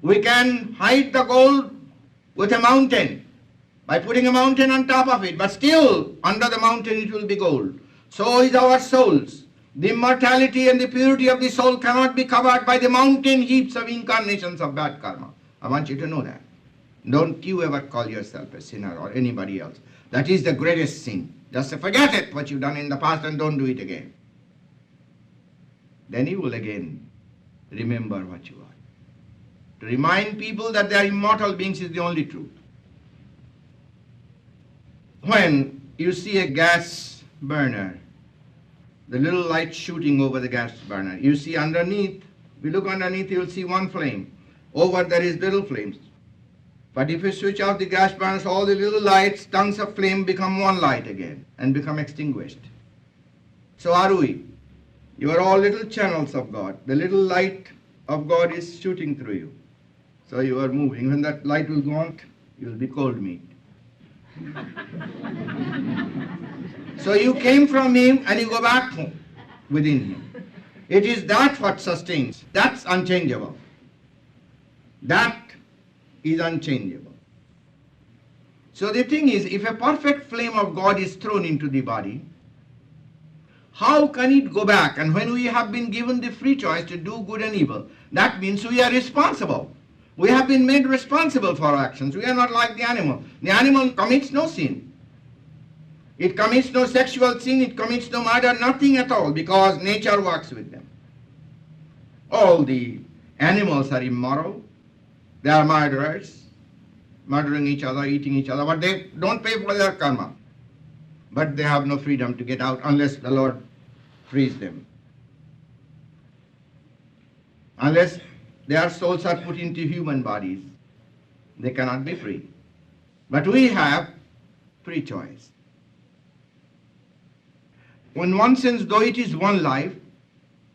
We can hide the gold with a mountain, by putting a mountain on top of it, but still under the mountain it will be gold. So is our souls. The immortality and the purity of the soul cannot be covered by the mountain heaps of incarnations of bad karma. I want you to know that. Don't you ever call yourself a sinner or anybody else. That is the greatest sin. Just forget it, what you've done in the past, and don't do it again. Then you will again remember what you are. To remind people that they are immortal beings is the only truth. When you see a gas burner, the little light shooting over the gas burner, you see underneath, if you look underneath, you will see one flame. Over there is little flames. But if you switch off the gas burners, all the little lights, tongues of flame become one light again and become extinguished. So are we. You are all little channels of God. The little light of God is shooting through you. So you are moving. When that light will go on, you will be cold meat. So you came from Him and you go back home within Him. It is that what sustains. That's unchangeable. That is unchangeable. So the thing is, if a perfect flame of God is thrown into the body, how can it go back? And when we have been given the free choice to do good and evil, that means we are responsible. We have been made responsible for our actions. We are not like the animal. The animal commits no sin. It commits no sexual sin, it commits no murder, nothing at all, because nature works with them. All the animals are immoral. They are murderers, murdering each other, eating each other, but they don't pay for their karma. But they have no freedom to get out unless the Lord frees them. Unless their souls are put into human bodies, they cannot be free. But we have free choice. In one sense, though it is one life,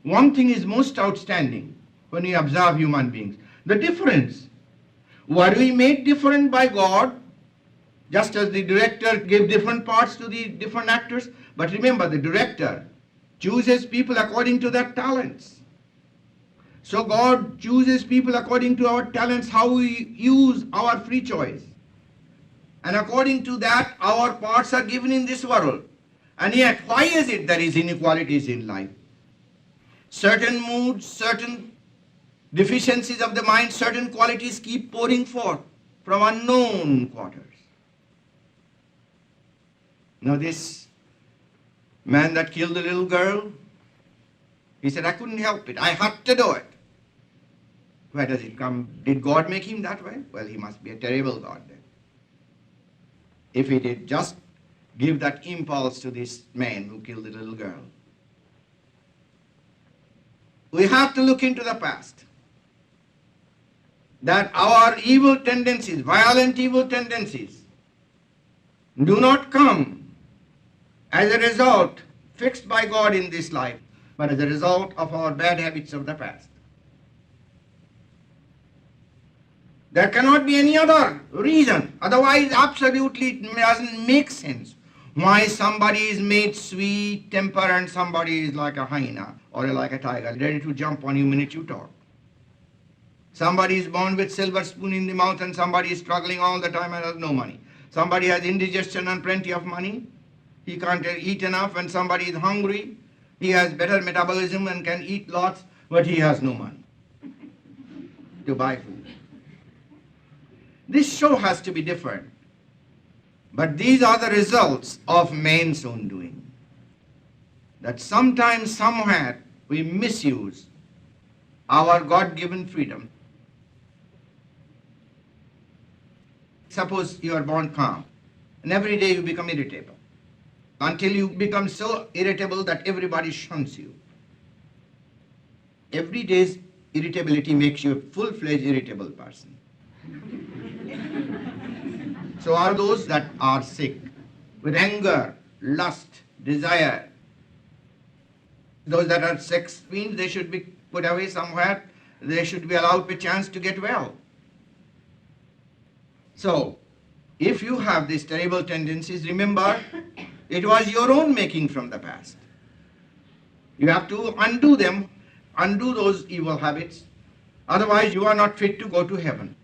one thing is most outstanding when you observe human beings. The difference. Were we made different by God, just as the director gave different parts to the different actors? But remember, the director chooses people according to their talents. So God chooses people according to our talents, how we use our free choice. And according to that, our parts are given in this world. And yet, why is it there is inequalities in life? Certain moods, certain deficiencies of the mind, certain qualities keep pouring forth from unknown quarters. Now this man that killed the little girl, he said, I couldn't help it. I had to do it. Where does it come? Did God make him that way? Well, he must be a terrible God then. If he did just give that impulse to this man who killed the little girl. We have to look into the past. That our evil tendencies, violent evil tendencies, do not come as a result fixed by God in this life, but as a result of our bad habits of the past. There cannot be any other reason. Otherwise, absolutely it doesn't make sense why somebody is made sweet temper and somebody is like a hyena or like a tiger, ready to jump on you the minute you talk. Somebody is born with silver spoon in the mouth and somebody is struggling all the time and has no money. Somebody has indigestion and plenty of money. He can't eat enough, and somebody is hungry. He has better metabolism and can eat lots, but he has no money to buy food. This show has to be different. But these are the results of man's own doing. That sometimes, somewhere, we misuse our God-given freedom. Suppose you are born calm, and every day you become irritable, until you become so irritable that everybody shuns you. Every day's irritability makes you a full-fledged irritable person. So are those that are sick with anger, lust, desire. Those that are sex fiends, they should be put away somewhere. They should be allowed a chance to get well. So, if you have these terrible tendencies, remember, it was your own making from the past. You have to undo them, undo those evil habits, Otherwise you are not fit to go to heaven.